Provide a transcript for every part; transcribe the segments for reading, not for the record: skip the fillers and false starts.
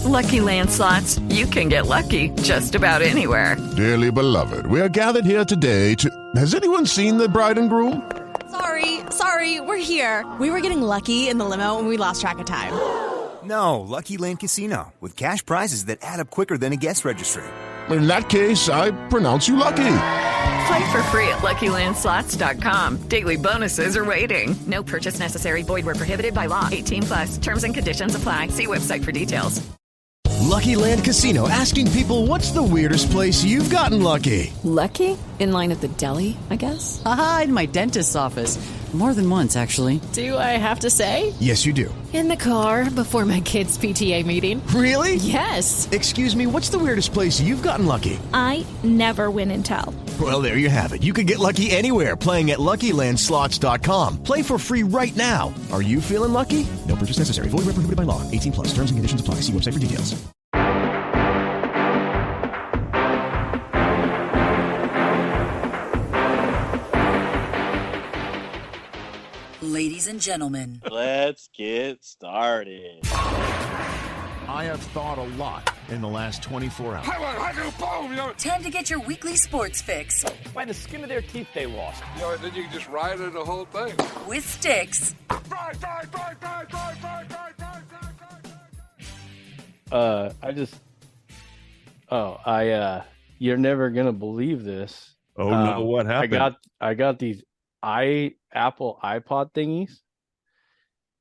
Lucky Land Slots, you can get lucky just about anywhere. Dearly beloved, we are gathered here today to... Has anyone seen the bride and groom? Sorry, we're here. We were getting lucky in the limo and we lost track of time. No, Lucky Land Casino, with cash prizes that add up quicker than a guest registry. In that case, I pronounce you lucky. Play for free at LuckyLandSlots.com. Daily bonuses are waiting. No purchase necessary. Void where prohibited by law. 18+. Terms and conditions apply. See website for details. Lucky Land Casino, asking people, what's the weirdest place you've gotten lucky? Lucky? In line at the deli, I guess? Aha, in my dentist's office. More than once, actually. Do I have to say? Yes, you do. In the car before my kids' PTA meeting. Really? Yes. Excuse me, what's the weirdest place you've gotten lucky? I never win and tell. Well, there you have it. You can get lucky anywhere, playing at LuckyLandSlots.com. Play for free right now. Are you feeling lucky? No purchase necessary. Void where prohibited by law. 18+. Terms and conditions apply. See website for details. Ladies and gentlemen, let's get started. I have thought a lot in the last 24 hours. time to get your weekly sports fix By the skin of their teeth, they lost. Then you can just ride it the whole thing. with Sticks. You're never gonna believe this. Oh no, what happened? I got these Apple iPod thingies,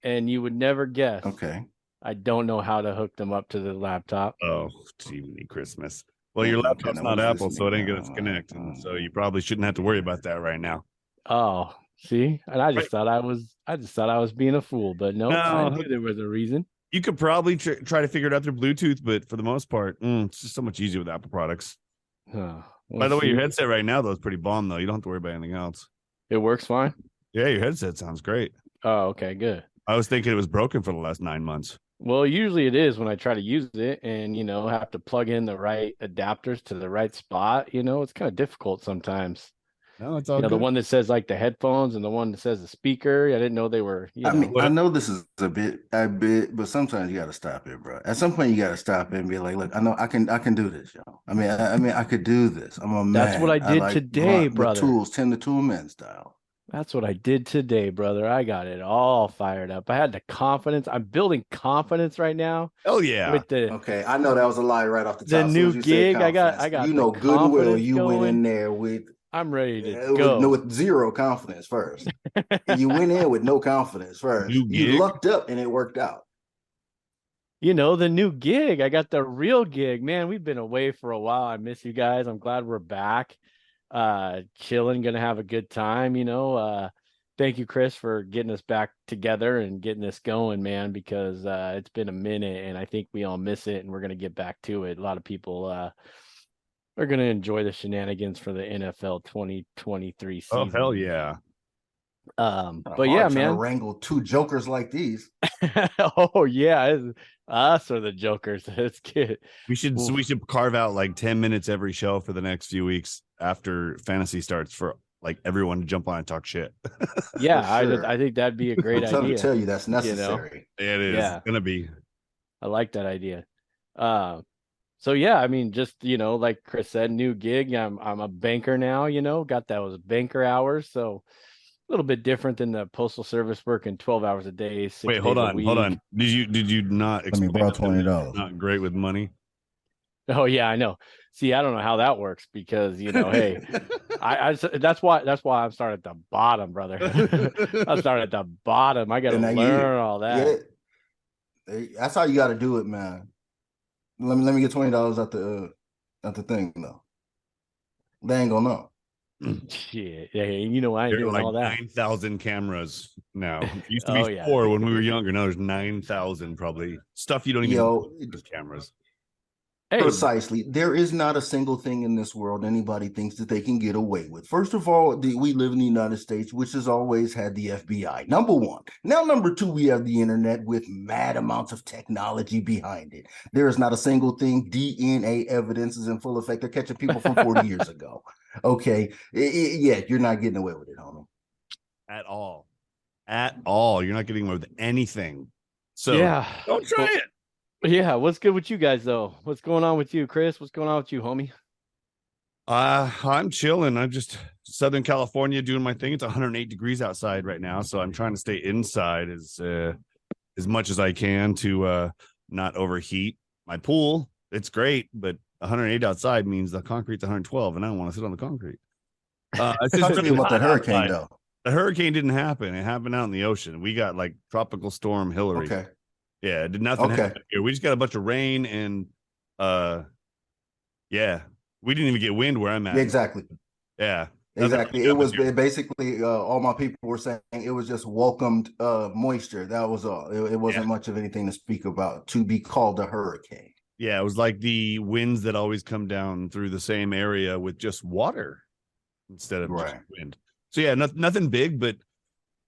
and you would never guess. Okay. I don't know how to hook them up to the laptop. Oh, gee, Christmas. Well, your laptop's not Apple, so it ain't gonna connect. So you probably shouldn't have to worry about that right now. Oh, see, and I just thought I was being a fool, but no, I knew there was a reason. You could probably try to figure it out through Bluetooth, but for the most part, it's just so much easier with Apple products. By the way, your headset right now though is pretty bomb though. You don't have to worry about anything else. It works fine. Yeah, your headset sounds great. Oh, okay, good. I was thinking it was broken for the last 9 months. Well, usually it is when I try to use it and, have to plug in the right adapters to the right spot. It's kind of difficult sometimes. No, it's all the good. one that says like the headphones and the one that says the speaker. I didn't know they were. I know this is a bit, but sometimes you got to stop it, bro. At some point, you got to stop it and be like, "Look, I know I can do this, yo. I mean, I could do this. I'm a man. That's what I did today, brother. Tools tend to tool men style. That's what I did today, brother. I got it all fired up. I had the confidence. I'm building confidence right now. Oh yeah. Okay, I know that was a lie right off the top. The new gig, I got. Goodwill. You went in there with. I'm ready to go. With zero confidence first. You went in with no confidence first. You lucked up and it worked out. The new gig. I got the real gig. Man, we've been away for a while. I miss you guys. I'm glad we're back. Chilling, gonna have a good time. Thank you, Chris, for getting us back together and getting this going, man, because it's been a minute and I think we all miss it and we're gonna get back to it. A lot of people are gonna enjoy the shenanigans for the NFL 2023 season. Oh hell yeah. But yeah, man, to wrangle two jokers like these. Oh yeah, us or the jokers. It's good. We should carve out like 10 minutes every show for the next few weeks after fantasy starts for like everyone to jump on and talk shit. Yeah, sure. I think that'd be a great idea. I'm tell you that's necessary. It is. Yeah. It's gonna be. I like that idea. So yeah, I mean, just like Chris said, new gig. I'm a banker now. Got those banker hours, so a little bit different than the postal service working 12 hours a day. Wait, hold on. Did you not? Let me borrow $20. Not great with money. Oh yeah, I know. See, I don't know how that works because hey, I that's why I'm starting at the bottom, brother. I'm starting at the bottom. I got to learn all that. Yeah, that's how you got to do it, man. Let me get $20 at the thing though. They ain't gonna know. Shit, yeah, I ain't doing like all that. 9,000 cameras now. It used to be 4 when we were younger. Now there's 9,000 probably. Stuff you don't even know with cameras. Hey. Precisely. There is not a single thing in this world anybody thinks that they can get away with. First of all, we live in the United States, which has always had the FBI. Number one. Now, number two, we have the internet with mad amounts of technology behind it. There is not a single thing. DNA evidence is in full effect. They're catching people from 40 years ago. Okay. Yeah, you're not getting away with it, homie. At all. You're not getting away with anything. So yeah. Don't try it. Yeah, what's good with you guys though? What's going on with you, Chris? What's going on with you, homie? I'm chilling. I'm just Southern California doing my thing. It's 108 degrees outside right now, so I'm trying to stay inside as much as I can to not overheat. My pool, it's great, but 108 outside means the concrete's 112, and I don't want to sit on the concrete. It's just Talk to me about that hurricane, outside. though. The hurricane didn't happen. It happened out in the ocean. We got like tropical storm Hillary. Okay. Yeah, it did nothing happen here. We just got a bunch of rain and yeah, we didn't even get wind where I'm at. Exactly. Yeah. Exactly. It was basically all my people were saying it was just welcomed moisture. That was all. It wasn't much of anything to speak about to be called a hurricane. Yeah, it was like the winds that always come down through the same area with just water instead of just wind. So yeah, nothing big, but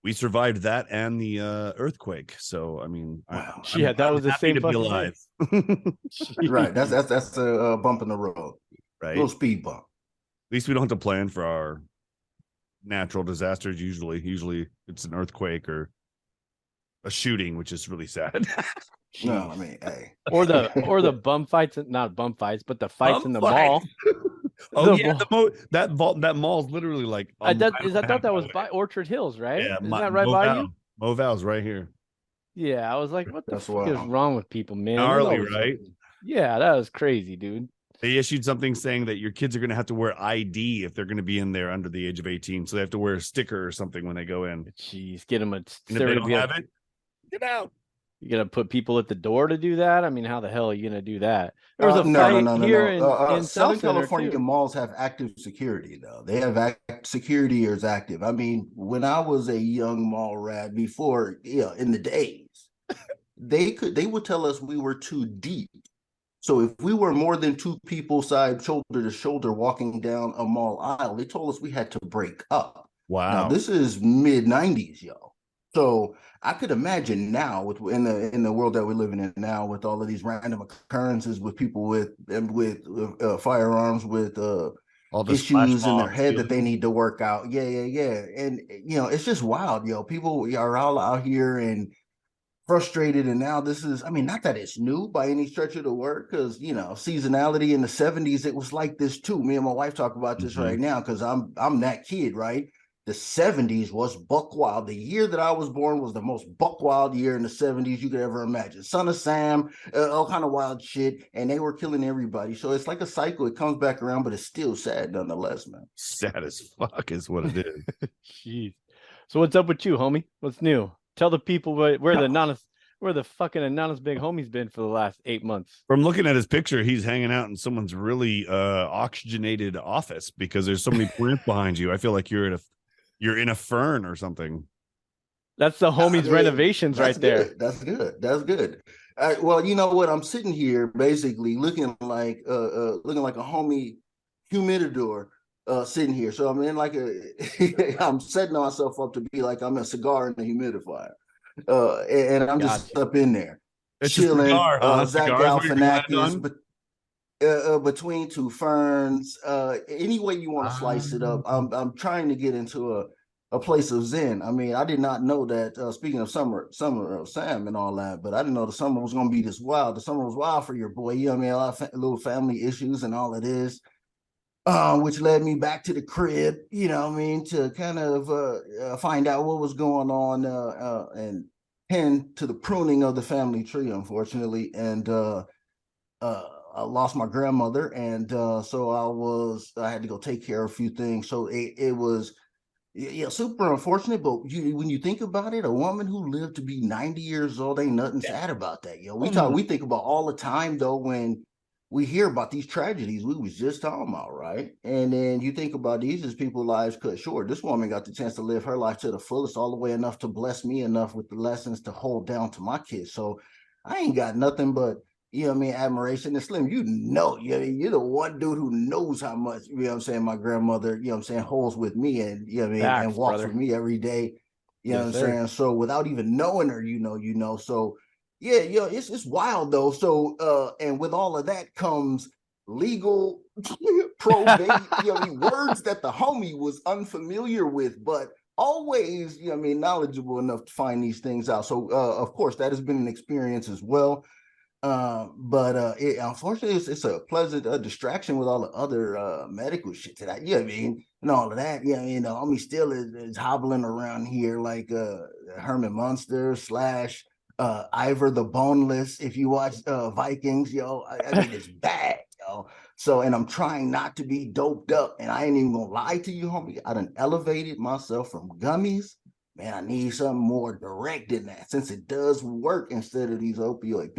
we survived that and the earthquake. So I mean, wow. That was the same. To be alive. Right. That's a bump in the road. Right. A little speed bump. At least we don't have to plan for our natural disasters. Usually it's an earthquake or a shooting, which is really sad. No, I mean, hey. Or the bum fights, not bum fights, but the fights in the mall. That mall's literally like. I thought that was by Orchard Hills, right? Yeah, is that right by you? Moval's right here. Yeah, I was like, what the fuck is wrong with people, man? Gnarly, right? Yeah, that was crazy, dude. They issued something saying that your kids are going to have to wear ID if they're going to be in there under the age of 18. So they have to wear a sticker or something when they go in. Jeez, get them a. And if they don't have it, get out. You gonna put people at the door to do that? I mean, how the hell are you gonna do that? There was a fight here in Southern California malls have active security, though. They have security is active. I mean, when I was a young mall rat before, in the days, they would tell us we were too deep. So if we were more than two people side shoulder to shoulder walking down a mall aisle, they told us we had to break up. Wow. Now this is mid-90s, yo. So I could imagine now in the world that we're living in now with all of these random occurrences with people with firearms with all the issues in their head that they need to work out. Yeah. And it's just wild, yo. People are all out here and frustrated, and now this is, I mean, not that it's new by any stretch of the word, because seasonality in the 70s, it was like this too. Me and my wife talk about this right now because I'm that kid, right? The 70s was buck wild. The year that I was born was the most buck wild year in the 70s you could ever imagine. Son of Sam, all kind of wild shit, and they were killing everybody. So it's like a cycle. It comes back around, but it's still sad nonetheless, man. Sad as fuck is what it is. Jeez. So what's up with you, homie? What's new? Tell the people where the fucking anonymous big homie's been for the last 8 months. From looking at his picture, he's hanging out in someone's really oxygenated office because there's so many plants behind you. I feel like you're in a fern or something. That's the homie's renovations right there. That's good. Well, you know what? I'm sitting here basically looking like a homie humidor. Sitting here, so I'm in like I'm setting myself up to be like I'm a cigar in the humidifier, and I'm just up in there chilling. Zach Galifianakis, but between two ferns, any way you want to slice it up, I'm trying to get into a place of zen. I mean, I did not know that. Speaking of summer Sam and all that, but I didn't know the summer was going to be this wild. The summer was wild for your boy. You know what I mean? A lot of little family issues and all it is. Which led me back to the crib, you know what I mean, to kind of find out what was going on and tend to the pruning of the family tree, unfortunately. And I lost my grandmother, and so I had to go take care of a few things. So it was super unfortunate. But when you think about it, a woman who lived to be 90 years old, ain't nothing sad about that. We think about all the time though when we hear about these tragedies we was just talking about, right? And then you think about these as people's lives cut short. This woman got the chance to live her life to the fullest, all the way enough to bless me enough with the lessons to hold down to my kids. So I ain't got nothing but, admiration. And Slim, you're the one dude who knows how much, my grandmother, holds with me and, and walks with me every day. You know what I'm saying? So without even knowing her, so yeah, it's wild though. So and with all of that comes legal probate, words that the homie was unfamiliar with, but always, knowledgeable enough to find these things out. So of course that has been an experience as well. Unfortunately, it's a pleasant distraction with all the other medical shit that you know what I mean, and all of that. Yeah, you know, homie still is hobbling around here like Herman Munster slash Ivor the Boneless. If you watch Vikings, yo, I mean it's bad, yo. So, and I'm trying not to be doped up, and I ain't even gonna lie to you, homie. I done elevated myself from gummies. Man, I need something more direct than that, since it does work instead of this opioid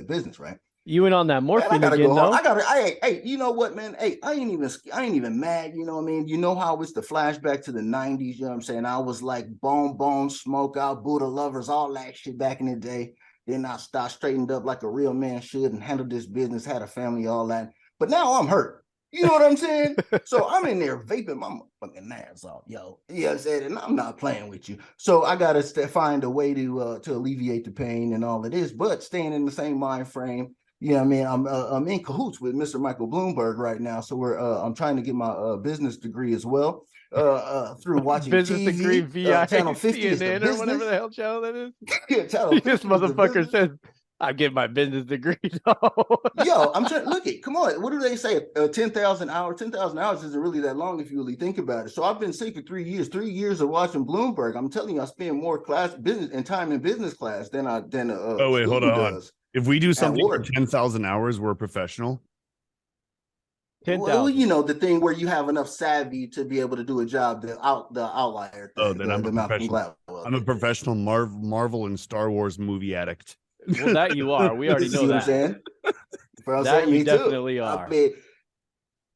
business, right? You went on that morphine Man, I gotta again, go home. though. Hey, you know what, man? Hey, I ain't even mad. You know what I mean? You know how it's the flashback to the '90s. You know what I'm saying? I was like bone, smoke out, Buddha lovers, all that shit back in the day. Then I started straightened up like a real man should and handled this business, had a family, all that. But now I'm hurt. You know what I'm saying? So I'm in there vaping my fucking ass off, yo. You know what I'm saying? And I'm not playing with you. So I gotta find a way to alleviate the pain and all of this, but staying in the same mind frame. You know what I mean? I'm in cahoots with Mr. Michael Bloomberg right now. So I'm trying to get my business degree as well. Through watching Business degree TV. via Channel 50 is the CNN or business. whatever the hell channel that is. Yeah, Channel 50 This is the motherfucker business. says, "I'm getting my business degree." Yo, I'm trying. Look it. Come on. What do they say? 10,000 hours. 10,000 hours isn't really that long if you really think about it. So I've been sick for 3 years. 3 years of watching Bloomberg. I'm telling you, I spend more business and time in business class than Oh wait, hold on. does. If we do something for 10,000 hours, we're professional. 10,000. Well, you know, the thing where you have enough savvy to be able to do a job, the outlier thing, then I'm a professional. I'm a professional Marvel and Star Wars movie addict. Well, that you are. We already know that. That you definitely are. I mean,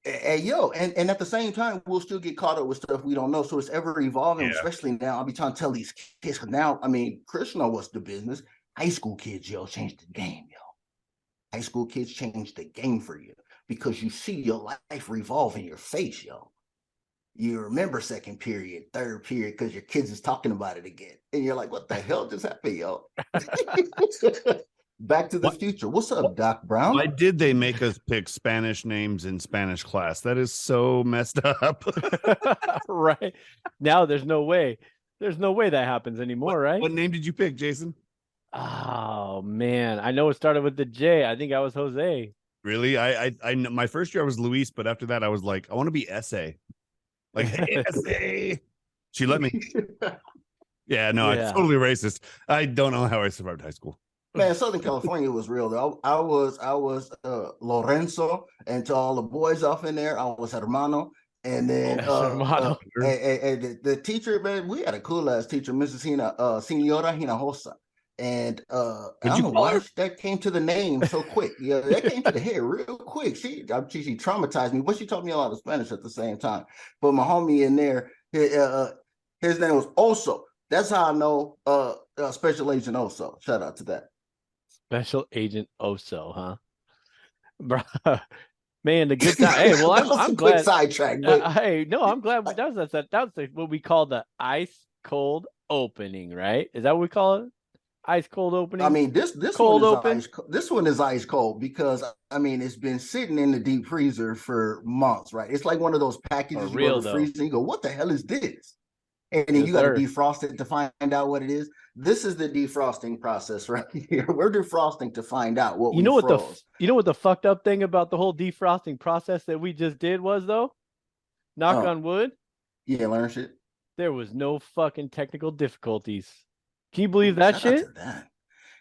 and at the same time, we'll still get caught up with stuff we don't know. So it's ever evolving, especially now. I'll be trying to tell these kids, because now, I mean, Chris knows what's the business. High school kids, yo, changed the game, yo. High school kids changed the game for you because you see your life revolve in your face, yo. You remember second period, third period, because your kids is talking about it again. And you're like, what the hell just happened, yo? Back to the Future. What's up, Doc Brown? Why did they make us pick Spanish names in Spanish class? That is so messed up. Right. Now there's no way. There's no way that happens anymore, right? What name did you pick, Jason? Oh man, I know it started with the J. I think I was Jose. Really? I my first year I was Luis, but after that I was like, I want to be Essay. Like Essay. She let me. Yeah, no, it's totally racist. I don't know how I survived high school. Man, Southern California was real though. I was Lorenzo, and to all the boys off in there, I was Hermano. And then the teacher, man, we had a cool ass teacher, Mrs. Senora Hinojosa. And I don't know why that came to the name so quick. Yeah, that came to the head real quick. She traumatized me, but she taught me a lot of Spanish at the same time. But my homie in there, his name was Oso. That's how I know Special Agent Oso. Shout out to that. Special Agent Oso, huh? Bruh. Man, the good time. Hey, well, I'm glad. Quick sidetrack. Hey, no, I'm glad that was what we call the ice cold opening, right? Is that what we call it? Ice cold opening. I mean, this cold one is open. This one is ice cold because I mean it's been sitting in the deep freezer for months, right? It's like one of those packages you go to freeze and you go, "What the hell is this?" And then you got to defrost it to find out what it is. This is the defrosting process right here. We're defrosting to find out what you know what the fucked up thing about the whole defrosting process that we just did was though? Knock on wood. Yeah, learn shit. There was no fucking technical difficulties. Can you believe that shit? Can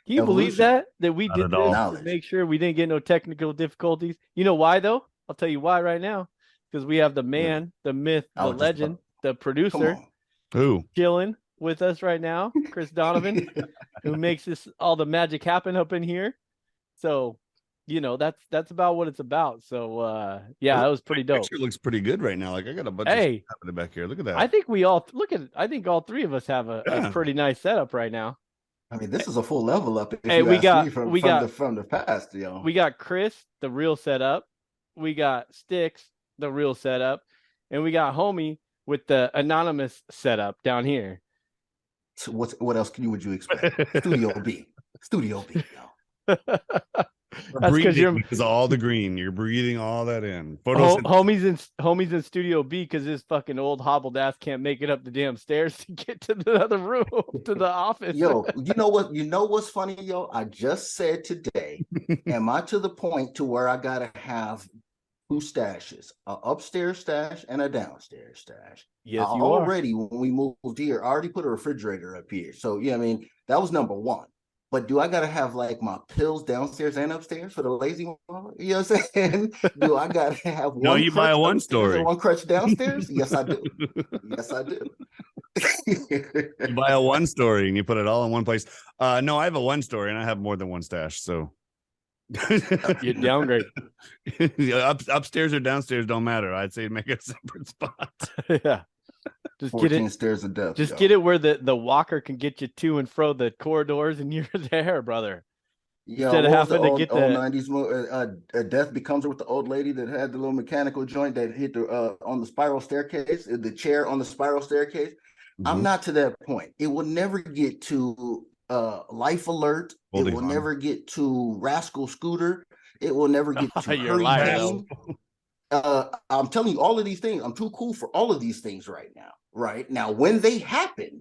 you believe that we did this to make sure we didn't get no technical difficulties? You know why though? I'll tell you why right now. Because we have the man, the myth, the legend, the producer, who chilling with us right now, Chris Donovan, who makes all the magic happen up in here. So, you know, that's about what it's about. So, that was pretty dope. Picture looks pretty good right now. Like I got a bunch of stuff happening back here. Look at that. I think I think all three of us have a pretty nice setup right now. I mean, this is a full level up. We got from the past, yo. We got Chris, the real setup. We got Sticks, the real setup, and we got Homie with the anonymous setup down here. So what else would you expect? Studio B, yo. That's because you're because all the green. You're breathing all that in. Homies in Studio B because his fucking old hobbled ass can't make it up the damn stairs to get to the other room to the office. Yo, you know what? You know what's funny, yo? I just said today, am I to the point to where I gotta have two stashes, an upstairs stash and a downstairs stash? Yes, I you already, when we moved here, I already put a refrigerator up here. So yeah, I mean, that was number one. But do I gotta have like my pills downstairs and upstairs for the lazy one? You know what I'm saying? Do I gotta have one? No, you buy a one story. One crutch downstairs? Yes, I do. Yes, I do. You buy a one story and you put it all in one place. No, I have a one story and I have more than one stash. So you downgrade. Upstairs or downstairs don't matter. I'd say make a separate spot. Yeah. Just get it stairs of death. Just get it where the walker can get you to and fro the corridors, and you're there, brother. Yeah, instead of having to get the old 90s Death Becomes Her with the old lady that had the little mechanical joint that hit the on the spiral staircase, the chair on the spiral staircase. Mm-hmm. I'm not to that point. It will never get to Life Alert. It will never get to Rascal Scooter. It will never get to Hurricane. I'm telling you, all of these things, I'm too cool for all of these things right now. Right now, when they happen,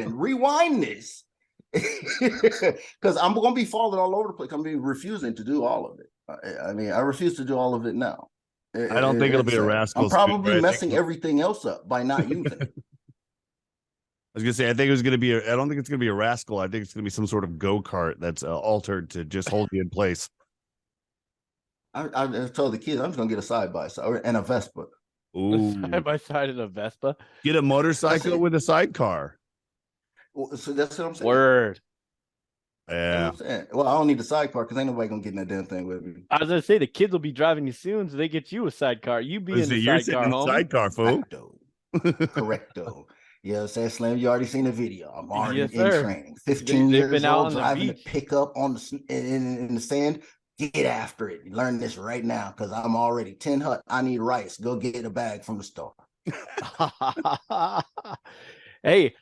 rewind this. Because I'm going to be falling all over the place. I'm be refusing to do all of it. I mean, I refuse to do all of it now. I don't think it'll be a Rascal. I'm probably messing everything else up by not using it. I was gonna say, I think it was gonna be. I don't think it's gonna be a Rascal. I think it's gonna be some sort of go-kart that's altered to just hold you in place. I told the kids I'm just gonna get a side by side and a Vespa. Ooh. Side by side in a Vespa. Get a motorcycle with a sidecar. So that's what I'm saying. Word. Yeah. Well, I don't need a sidecar because ain't nobody gonna get in that damn thing with me. I was gonna say the kids will be driving you soon, so they get you a sidecar. You be in the sidecar, homie. Sidecar, fool. Correcto. You know what I'm saying, Slim? You already seen the video. I'm already in training. 15 years old, driving a pickup on the in the sand. Get after it. Learn this right now because I'm already 10 hut. I need rice. Go get a bag from the store. Hey,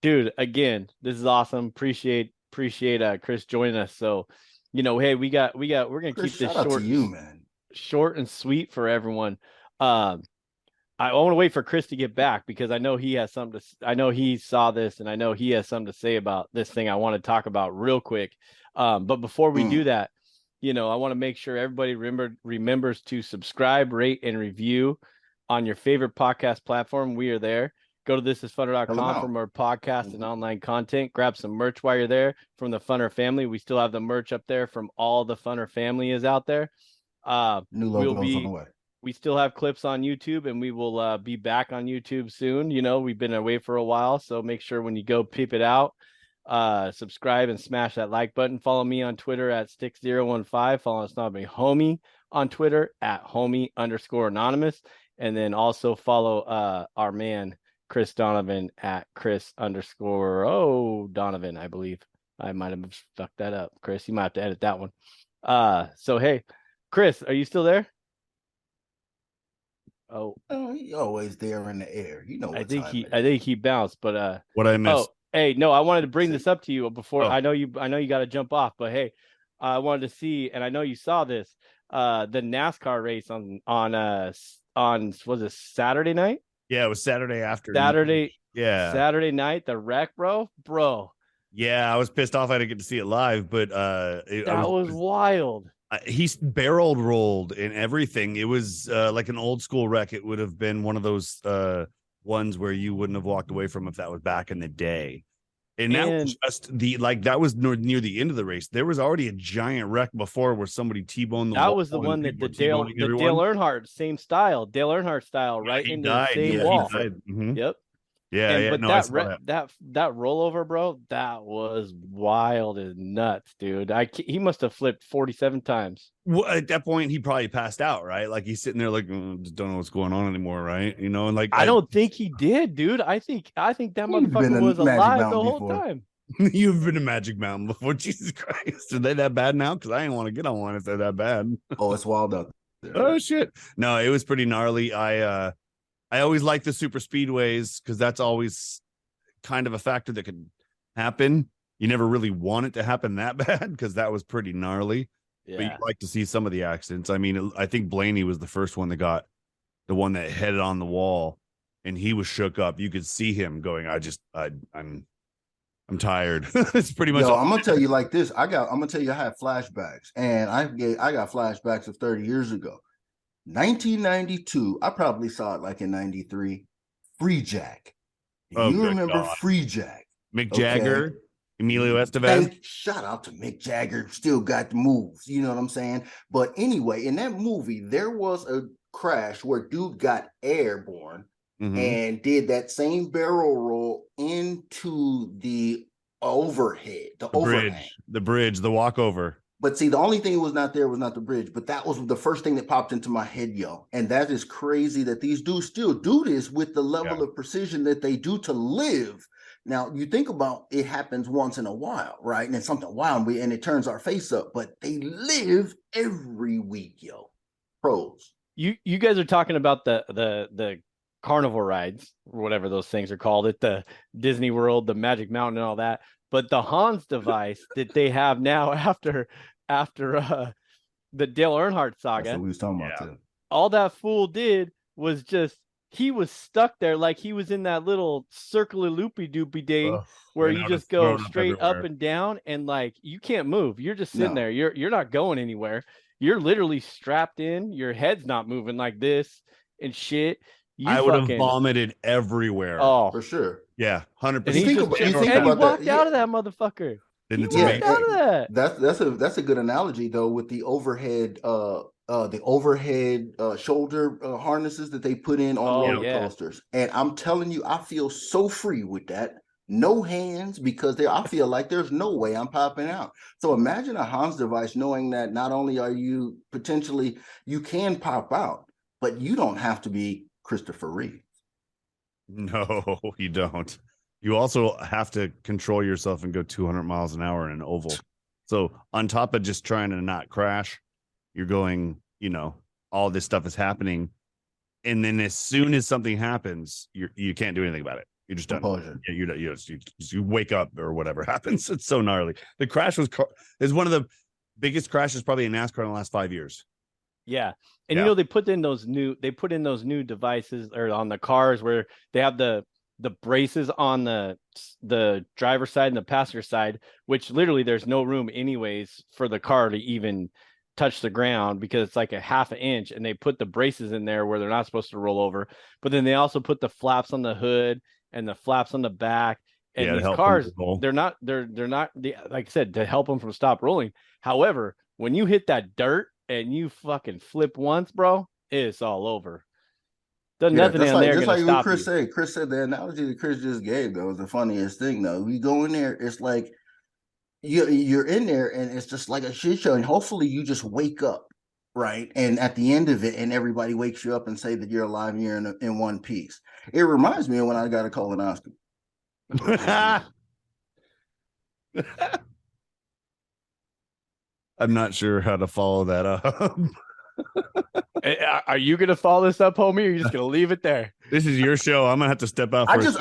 dude, again, this is awesome. Appreciate Chris joining us. So, hey, we're gonna keep this short to you, man. Short and sweet for everyone. I want to wait for Chris to get back because I know he has something I know he saw this and I know he has something to say about this thing I want to talk about real quick. But before we do that, I want to make sure everybody remembers to subscribe, rate, and review on your favorite podcast platform. We are there. Go to thisisfunner.com for more podcast and online content. Grab some merch while you're there from the Funner family. We still have the merch up there from all the Funner family is out there. New logos on the way. We still have clips on YouTube, and we will be back on YouTube soon. We've been away for a while, so make sure when you go peep it out, subscribe and smash that like button. Follow me on Twitter at Stick015. Follow us not me homie on Twitter at homie_anonymous, and then also follow our man Chris Donovan at Chris_Donovan. I believe I might have fucked that up. Chris, you might have to edit that one. So hey, Chris, are you still there? Oh, he's always there in the air. I think he bounced, but what I missed. Oh, hey, no, I wanted to bring this up to you before. I know you got to jump off, but hey, I wanted to see, and I know you saw this, the NASCAR race on was it Saturday night? Yeah, it was Saturday afternoon. Saturday night, the wreck, bro. Yeah, I was pissed off I didn't get to see it live, but that was wild. He's barrel rolled and everything. It was like an old school wreck. It would have been one of those ones where you wouldn't have walked away from if that was back in the day. And that was just that was near the end of the race. There was already a giant wreck before where somebody T-boned the wall. That was the one that the Dale Earnhardt same style, Dale Earnhardt style, right into the same wall. Mm-hmm. Yep. Yeah, but that rollover, bro, that was wild as nuts, dude. He must have flipped 47 times. Well, at that point, he probably passed out, right? Like he's sitting there, like just don't know what's going on anymore, right? And like I don't think he did, dude. I think that motherfucker was alive the whole time. You've been to Magic Mountain before, Jesus Christ. Are they that bad now? Because I didn't want to get on one if they're that bad. Oh, it's wild out there. Oh shit! No, it was pretty gnarly. I always like the super speedways because that's always kind of a factor that could happen. You never really want it to happen that bad because that was pretty gnarly. Yeah. But you like to see some of the accidents. I mean, I think Blaney was the first one that got the one that headed on the wall, and he was shook up. You could see him going, I'm tired. It's pretty much. Yo, I'm gonna tell you like this. I'm gonna tell you I had flashbacks, and I got flashbacks of 30 years ago. 1992, I probably saw it like in 93. Free Jack. Oh, You good remember God. Free Jack? Mick Jagger, Emilio Estevez. Shout out to Mick Jagger. Still got the moves. You know what I'm saying? But anyway, in that movie, there was a crash where dude got airborne and did that same barrel roll into the overhead, the overhang. bridge, the walkover. But see, the only thing that was not there was not the bridge, but that was the first thing that popped into my head, yo. And that is crazy that these dudes still do this with the level of precision that they do to live. Now, you think about it happens once in a while, right? And it's something wild, and it turns our face up, but they live every week, yo. Pros. You guys are talking about the carnival rides, or whatever those things are called, at the Disney World, the Magic Mountain, and all that. But the Hans device that they have now after the Dale Earnhardt saga, that's what we was talking about too. All that fool did was he was stuck there like he was in that little circular loopy doopy ding where you just go straight up and down, and like you can't move. You're just sitting there. You're not going anywhere. You're literally strapped in. Your head's not moving like this and shit. I would have vomited everywhere. Oh, for sure. Yeah, 100%. And he walked out of that motherfucker. Out of that. That's a good analogy though, with the overhead shoulder harnesses that they put in on roller coasters. And I'm telling you, I feel so free with that. No hands, because I feel like there's no way I'm popping out. So imagine a Hans device knowing that not only are you potentially, you can pop out, but you don't have to be Christopher Reeve. No, you don't. You also have to control yourself and go 200 miles an hour in an oval. So on top of just trying to not crash, you're going, all this stuff is happening. And then as soon as something happens, you can't do anything about it. You're just done. Yeah, you wake up or whatever happens. It's so gnarly. The crash is one of the biggest crashes probably in NASCAR in the last 5 years. Yeah. And they put in those new devices or on the cars where they have the braces on the driver's side and the passenger side, which literally there's no room anyways for the car to even touch the ground because it's like a half an inch, and they put the braces in there where they're not supposed to roll over. But then they also put the flaps on the hood and the flaps on the back. And these cars, they're not like I said, to help them from stop rolling. However, when you hit that dirt and you fucking flip once, bro, it's all over. There's nothing in there. Just like what Chris said. Chris said the analogy that Chris just gave, though, was the funniest thing, though. You go in there, it's like you're in there and it's just like a shit show. And hopefully you just wake up, right? And at the end of it, and everybody wakes you up and say that you're alive and you're in one piece. It reminds me of when I got a colonoscopy. I'm not sure how to follow that up. Are you gonna follow this up, homie, or are you just gonna leave it there? This is your show. I'm gonna have to step out. I feel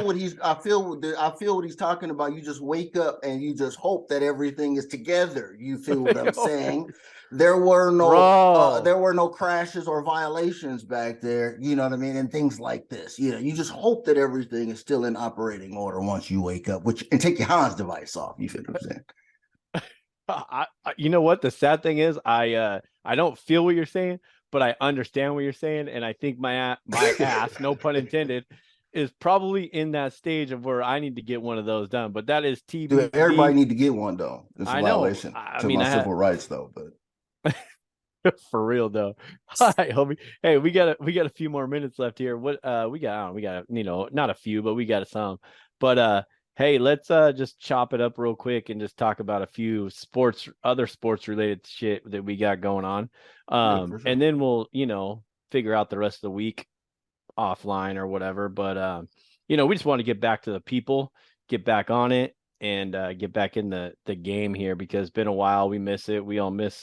what he's talking about. You just wake up and you just hope that everything is together. You feel what I'm saying? There were no crashes or violations back there. You know what I mean? And things like this. You just hope that everything is still in operating order once you wake up, and take your Hans device off. You feel what I'm saying? You know what the sad thing is, I don't feel what you're saying, but I understand what you're saying, and I think my ass, no pun intended, is probably in that stage of where I need to get one of those done. But that is TBD. Dude, everybody need to get one though. It's a violation to my civil rights though. But for real though. All right, homie. Hey, we got a few more minutes left here. What we got not a few, but we got some. But hey, let's just chop it up real quick and just talk about a few other sports related shit that we got going on. Sure. And then we'll, figure out the rest of the week offline or whatever. But, we just want to get back to the people, get back on it, and get back in the game here because it's been a while. We miss it. We all miss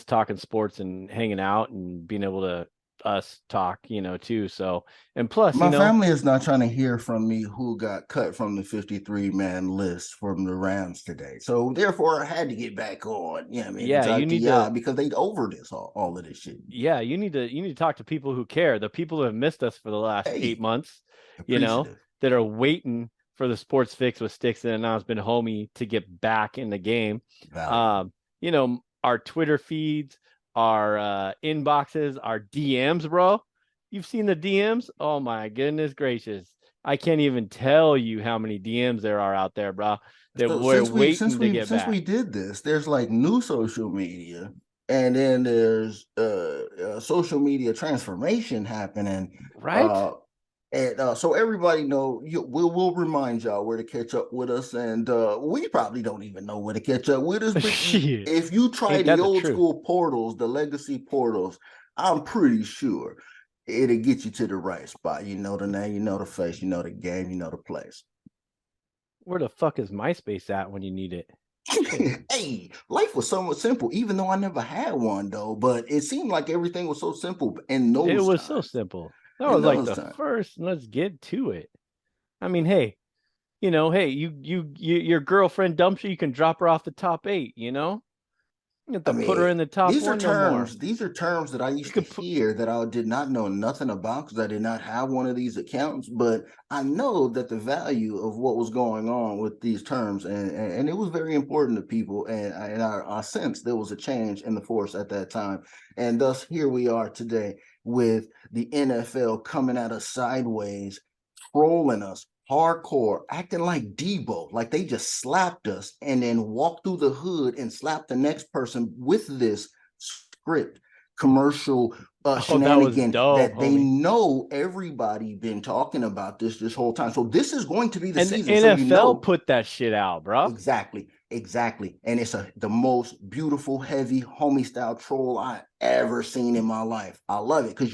talking sports and hanging out and being able to us talk, too. So, and plus, my family is not trying to hear from me who got cut from the 53-man list from the Rams today. So therefore, I had to get back on. Yeah, you need to, because they over this all of this shit. Yeah, you need to talk to people who care. The people who have missed us for the last 8 months, that are waiting for the sports fix with Sticks and now it's been homie to get back in the game. Our Twitter feeds, our inboxes, our DMs, bro. You've seen the DMs? Oh my goodness gracious. I can't even tell you how many DMs there are out there, bro. That we're waiting to get back. Since we did this, there's like new social media, and then there's social media transformation happening. Right. So everybody know we'll remind y'all where to catch up with us, and we probably don't even know where to catch up with us. But if you try the old school portals, the legacy portals, I'm pretty sure it'll get you to the right spot. You know the name, you know the face, you know the game, you know the place. Where the fuck is MySpace at when you need it? Hey, life was somewhat simple, even though I never had one though. But it seemed like everything was so simple in those It was times. so simple. That was like the first. Let's get to it. I mean, hey, your girlfriend dumps you, you can drop her off the top 8. You have to put her in the top. These are terms. These are terms that I used to hear that I did not know nothing about because I did not have one of these accounts. But I know that the value of what was going on with these terms, and it was very important to people. And I sensed there was a change in the force at that time. And thus, here we are today with the NFL coming at us sideways, trolling us hardcore, acting like Debo, like they just slapped us and then walked through the hood and slapped the next person with this script commercial shenanigan that they know everybody been talking about this whole time. So this is going to be the season. NFL put that shit out, bro. Exactly. And it's the most beautiful, heavy, homie style troll I ever seen in my life. I love it because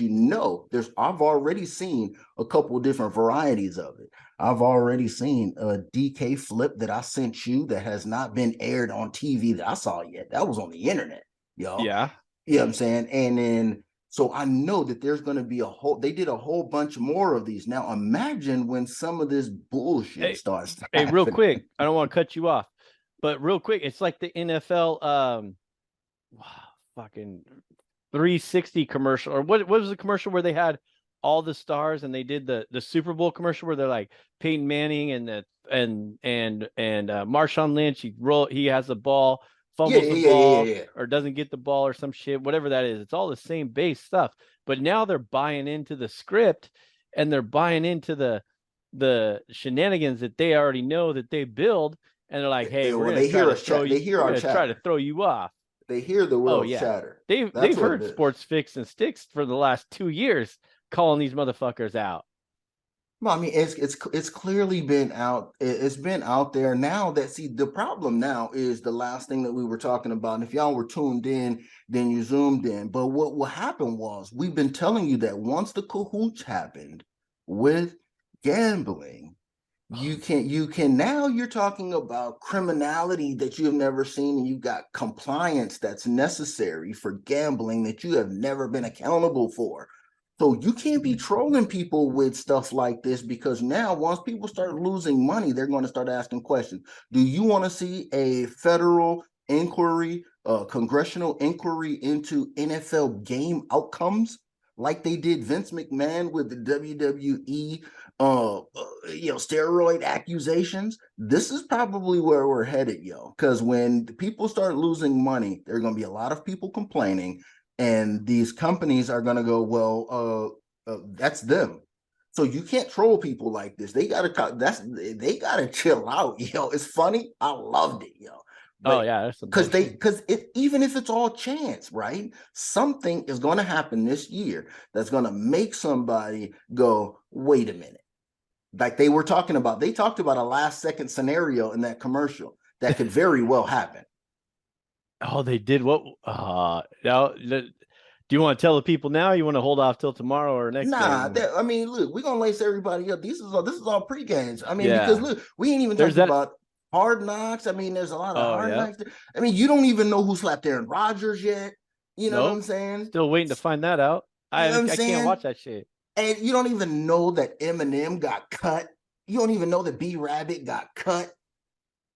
I've already seen a couple different varieties of it. I've already seen a DK flip that I sent you that has not been aired on TV that I saw yet. That was on the internet, yo. Yeah. You know what I'm saying? And then, so I know that there's going to be they did a whole bunch more of these. Now imagine when some of this bullshit starts to happen. Hey, real quick, I don't want to cut you off, but real quick, it's like the NFL fucking 360 commercial, or what was the commercial where they had all the stars and they did the Super Bowl commercial where they're like Peyton Manning and Marshawn Lynch, he has the ball, fumbles the ball or doesn't get the ball or some shit, whatever that is. It's all the same base stuff. But now they're buying into the script and they're buying into the shenanigans that they already know that they build, and they're like, hey, we're gonna try to throw you off. They hear the world chatter. They've heard Sports Fix and Sticks for the last 2 years calling these motherfuckers out. Well, I mean, it's clearly been out. It's been out there now. The problem now is the last thing that we were talking about. And if y'all were tuned in, then you zoomed in. But what happened was we've been telling you that once the cahoots happened with gambling, you can now you're talking about criminality that you have never seen, and you've got compliance that's necessary for gambling that you have never been accountable for. So you can't be trolling people with stuff like this, because now once people start losing money, they're going to start asking questions. Do you want to see a federal inquiry, congressional inquiry into NFL game outcomes like they did Vince McMahon with the WWE, steroid accusations? This is probably where we're headed, because when people start losing money, there are going to be a lot of people complaining. And these companies are going to go, well, that's them. So you can't troll people like this. They gotta chill out, It's funny. I loved it, But, because even if it's all chance, right? Something is going to happen this year that's going to make somebody go, wait a minute. Like they talked about a last second scenario in that commercial that could very well happen. Oh, they did what? Now, do you want to tell the people now? Or you want to hold off till tomorrow or next? I mean, look, we're gonna lace everybody up. This is all pre-games. I mean, because look, we ain't even talking about Hard Knocks. I mean, there's a lot of Hard Knocks. I mean, you don't even know who slapped Aaron Rodgers yet. You know what I'm saying? Still waiting to find that out. You know what I'm I saying? can't watch that shit. And you don't even know that Eminem got cut. You don't even know that B Rabbit got cut.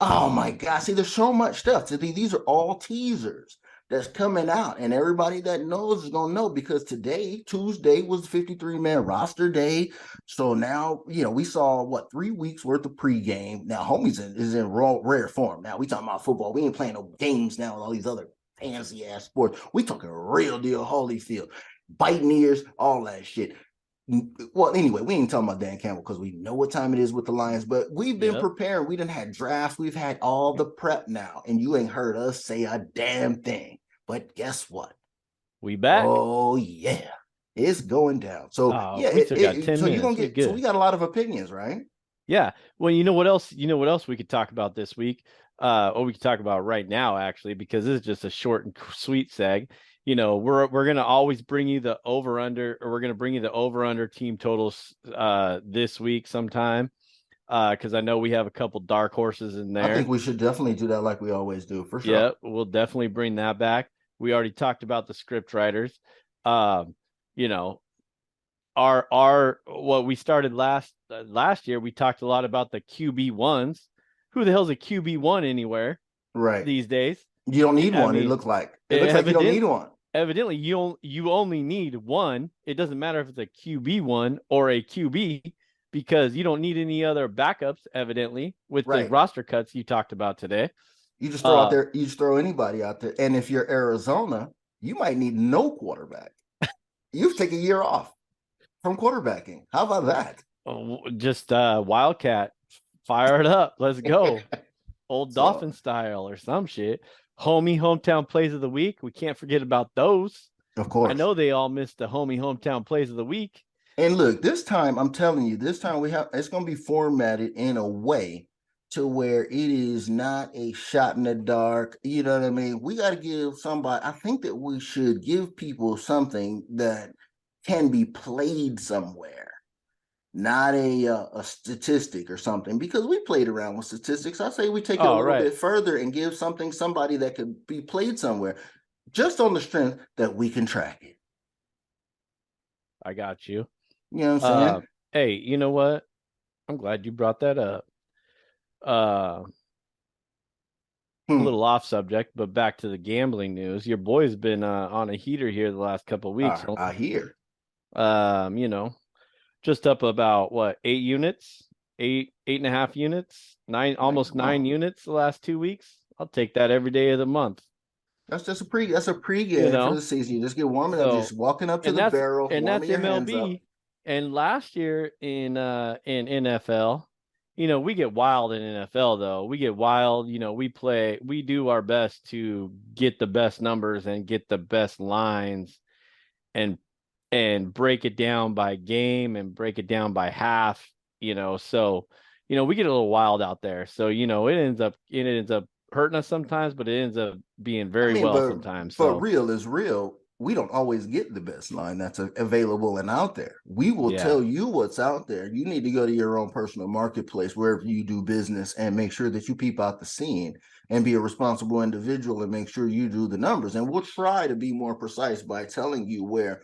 Oh my God. See, there's so much stuff. These are all teasers that's coming out. And everybody that knows is going to know because today, Tuesday, was 53-man roster day. So now, we saw, 3 weeks worth of pregame. Now, homies is in rare form. Now, we talking about football. We ain't playing no games now with all these other fancy-ass sports. We talking real deal Holyfield. Biting ears, all that shit. Well, anyway, we ain't talking about Dan Campbell because we know what time it is with the Lions, but we've been preparing. We done had drafts. We've had all the prep now, and you ain't heard us say a damn thing. But guess what? We back. Oh, yeah. It's going down. So, we still got 10 so minutes. you're going to get, so we got a lot of opinions, right? Yeah. Well, you know what else we could talk about this week? Or we could talk about right now, actually, because this is just a short and sweet seg. We're gonna always bring you the over under, or we're gonna bring you the over under team totals this week sometime, because I know we have a couple dark horses in there. I think we should definitely do that like we always do, for sure. Yeah, we'll definitely bring that back. We already talked about the script writers. Our what we started last year, we talked a lot about the QB1s. Who the hell's a QB1 anywhere? Right. These days. You don't need one. It looks like you don't need one. Evidently, you only need one. It doesn't matter if it's a QB1 or a QB, because you don't need any other backups, evidently, with the roster cuts you talked about today. You just throw out there, you just throw anybody out there. And if you're Arizona, you might need no quarterback. You've taken a year off from quarterbacking. How about that? Just Wildcat, fire it up. Let's go. Old Dolphin style or some shit. Hometown plays of the week. We can't forget about those. Of course. I know they all missed the hometown plays of the week. And look, this time, I'm telling you, it's going to be formatted in a way to where it is not a shot in the dark. You know what I mean? We got to give somebody, I think that we should give people something that can be played somewhere. Not a statistic or something, because we played around with statistics. I say we take it a little bit further and give somebody that could be played somewhere, just on the strength that we can track it. I got you. You know what I'm saying? Hey, you know what? I'm glad you brought that up. A little off subject, but back to the gambling news. Your boy's been on a heater here the last couple of weeks. I hear. Just up about 8 units, 8.5 units, almost 9 units the last 2 weeks. I'll take that every day of the month. That's just a pregame for the season. You just get warming up, just walking up to the barrel, and that's your hands MLB. up. And last year in NFL, we get wild in NFL though. We get wild. We do our best to get the best numbers and get the best lines, and break it down by game and break it down by half, so, we get a little wild out there. So, it ends up hurting us sometimes, but it ends up being very sometimes. But real is real. We don't always get the best line that's available and out there. We will tell you what's out there. You need to go to your own personal marketplace, wherever you do business, and make sure that you peep out the scene and be a responsible individual and make sure you do the numbers. And we'll try to be more precise by telling you where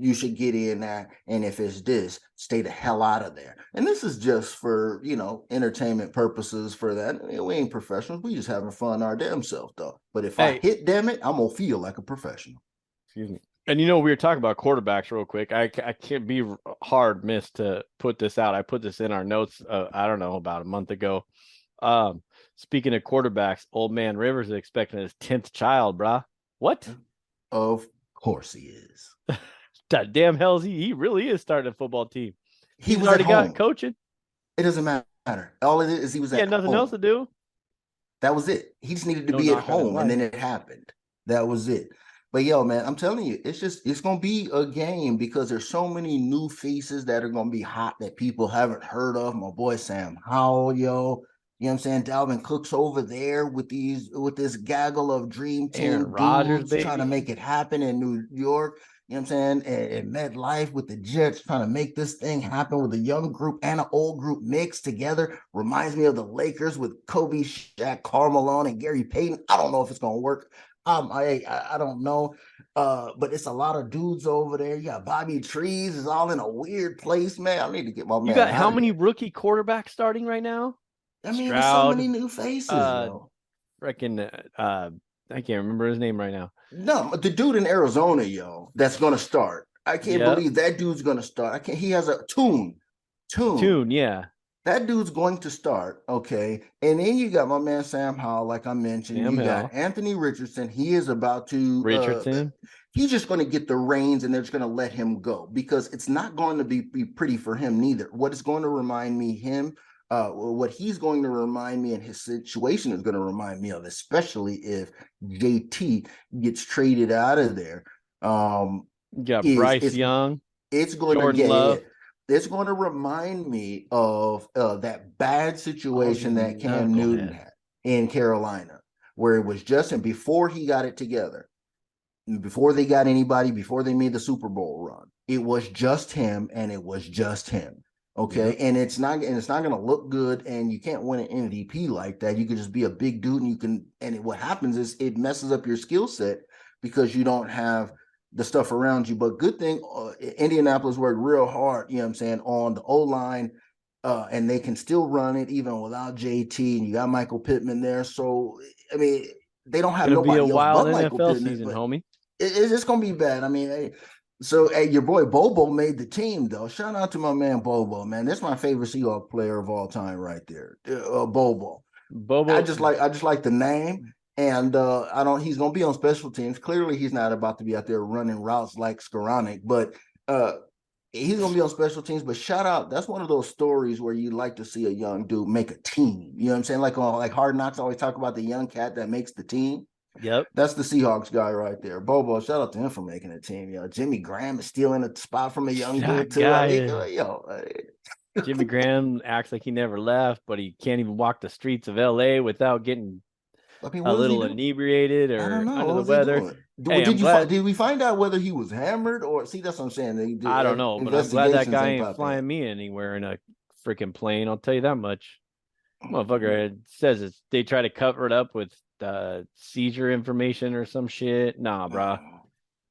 you should get in at, and if it's this, stay the hell out of there. And this is just for, entertainment purposes for that. We ain't professionals. We just having fun our damn self, though. But if I hit, damn it, I'm going to feel like a professional. Excuse me. And, we were talking about quarterbacks real quick. I can't be hard missed to put this out. I put this in our notes, I don't know, about a month ago. Speaking of quarterbacks, old man Rivers is expecting his 10th child, brah. What? Of course he is. That damn hell he really is starting a football team. He's already got coaching. It doesn't matter. All it is, he was at home. Nothing else to do. That was it. He just needed to be at home, and then it happened. That was it. But yo, man, I'm telling you, it's gonna be a game, because there's so many new faces that are gonna be hot that people haven't heard of. My boy Sam Howell, yo. You know what I'm saying? Dalvin Cook's over there with this gaggle of dream team dudes trying to make it happen in New York. You know what I'm saying? And MetLife with the Jets trying to make this thing happen with a young group and an old group mixed together. Reminds me of the Lakers with Kobe, Shaq, Karl Malone, and Gary Payton. I don't know if it's going to work. I don't know. But it's a lot of dudes over there. You got Bobby Trees is all in a weird place, man. I need to get my man. You got how many here. rookie quarterbacks starting right now? I mean, Stroud, there's so many new faces, yo. Freaking, I can't remember his name right now. No, the dude in Arizona, yo, that's gonna start. I can't believe that dude's gonna start. I can't. He has a tune, yeah. That dude's going to start, okay. And then you got my man Sam Howell, like I mentioned. You got Anthony Richardson. He is about to. He's just going to get the reins, and they're just going to let him go because it's not going to be pretty for him neither. What is going to remind me what he's going to remind me, and his situation is going to remind me of, especially if JT gets traded out of there. Bryce Young. It's going Jordan to Love. It's going to remind me of that bad situation that Cam Newton had in Carolina, where it was just him before he got it together, before they got anybody, before they made the Super Bowl run. It was just him, and it was just him. Okay, and it's not going to look good, and you can't win an MVP like that. You could just be a big dude, and what happens is it messes up your skill set because you don't have the stuff around you. But good thing Indianapolis worked real hard, you know what I'm saying, on the O-line, and they can still run it even without JT, and you got Michael Pittman there. So, I mean, they don't have nobody else but Michael Pittman. Season, homie. It's going to be bad. I mean, your boy Bobo made the team, though. Shout out to my man Bobo, man. That's my favorite Seahawks player of all time right there, Bobo. I just like the name. And he's going to be on special teams. Clearly, he's not about to be out there running routes like Skoranek, but he's going to be on special teams. But shout out, that's one of those stories where you like to see a young dude make a team. You know what I'm saying? Like Hard Knocks always talk about the young cat that makes the team. Yep. That's the Seahawks guy right there. Bobo, shout out to him for making a team. Jimmy Graham is stealing a spot from a young dude, too. Jimmy Graham acts like he never left, but he can't even walk the streets of LA without getting a little inebriated or under the weather. Did we find out whether he was hammered or that's what I'm saying? I don't know, but I'm glad that guy ain't flying me anywhere in a freaking plane. I'll tell you that much. Motherfucker says they try to cover it up with seizure information or some shit. Nah, bro.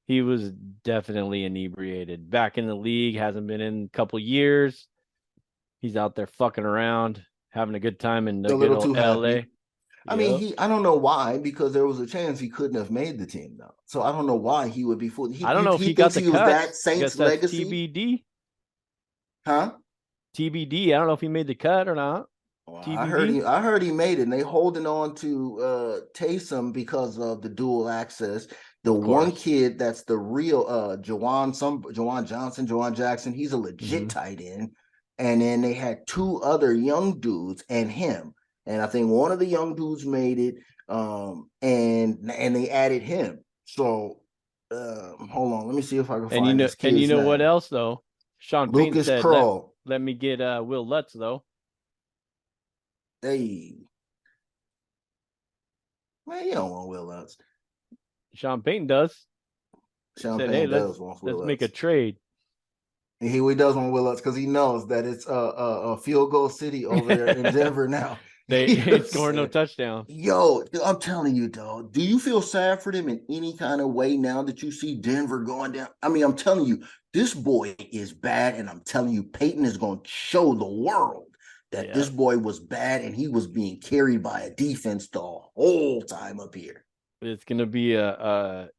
He was definitely inebriated. Back in the league, hasn't been in a couple years. He's out there fucking around, having a good time in the good old LA. Happy. I mean, I don't know why, because there was a chance he couldn't have made the team, though. So I don't know why he would be full. I don't know if he got the cut. Was that Saints legacy? TBD. Huh? TBD. I don't know if he made the cut or not. Well, I heard he made it, and they holding on to Taysom because of the dual access. The one kid that's the real Jawan Jackson, he's a legit tight end. And then they had two other young dudes and him. And I think one of the young dudes made it, and they added him. So hold on, let me see if I can find this kid's And you know name. what else, though? Sean Payton Lucas said, Kroll. let me get Will Lutz, though. Hey. Man, you don't want Will Lutz. Sean Payton does. Sean Payton does want Will Lutz. Let's make a trade. He does want Will Lutz because he knows that it's a field goal city over there in Denver now. They ain't scoring no touchdown. Yo, I'm telling you, dog. Do you feel sad for them in any kind of way now that you see Denver going down? I mean, I'm telling you, this boy is bad, and I'm telling you, Peyton is going to show the world that this boy was bad, and he was being carried by a defense the whole time up here. It's going to be a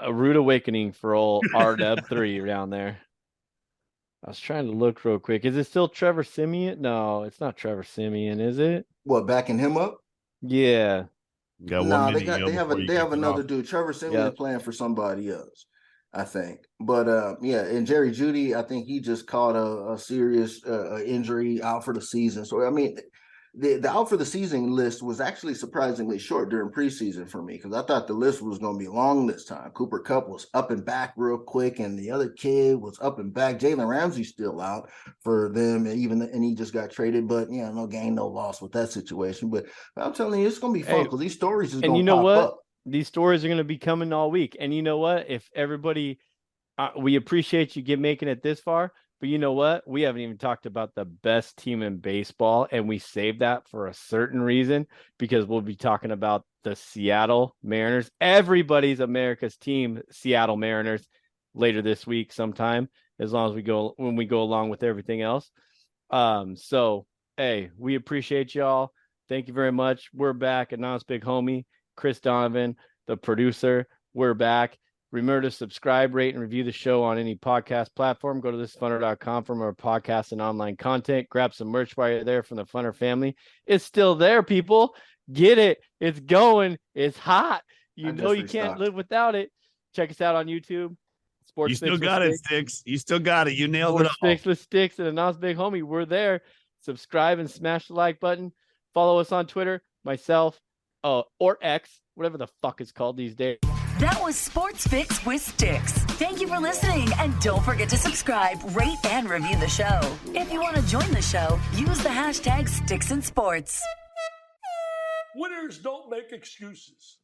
rude awakening for old RW3 around there. I was trying to look real quick. Is it still Trevor Siemian? No, it's not Trevor Siemian, is it? What, backing him up? Yeah. They have another dude. Trevor Siemian is playing for somebody else, I think. But and Jerry Jeudy, I think he just caught a serious injury, out for the season. So I mean, the out for the season list was actually surprisingly short during preseason for me, because I thought the list was going to be long this time. Cooper Kupp was up and back real quick, and the other kid was up and back. Jalen Ramsey's still out for them, and he just got traded. But no gain, no loss with that situation. But I'm telling you, it's going to be fun because these stories is going to pop up. These stories are going to be coming all week. And you know what? If everybody, we appreciate you making it this far. But you know what? We haven't even talked about the best team in baseball, and we saved that for a certain reason, because we'll be talking about the Seattle Mariners. Everybody's America's team, Seattle Mariners, later this week sometime, as long as we go along with everything else. So hey, we appreciate y'all. Thank you very much. We're back. Anonymous Big Homie, Chris Donovan, the producer. We're back. Remember to subscribe, rate, and review the show on any podcast platform. Go to thisfunner.com for more podcasts and online content. Grab some merch while you're there from the Funner family. It's still there, people. Get it. It's going. It's hot. You know you can't live without it. Check us out on YouTube. Sports. You still got it, Sticks. You still got it. You nailed it all. Fix with Sticks and Anonymous Big Homie. We're there. Subscribe and smash the like button. Follow us on Twitter, myself, or X, whatever the fuck it's called these days. That was Sports Fix with Sticks. Thank you for listening, and don't forget to subscribe, rate, and review the show. If you want to join the show, use the hashtag SticksandSports. Winners don't make excuses.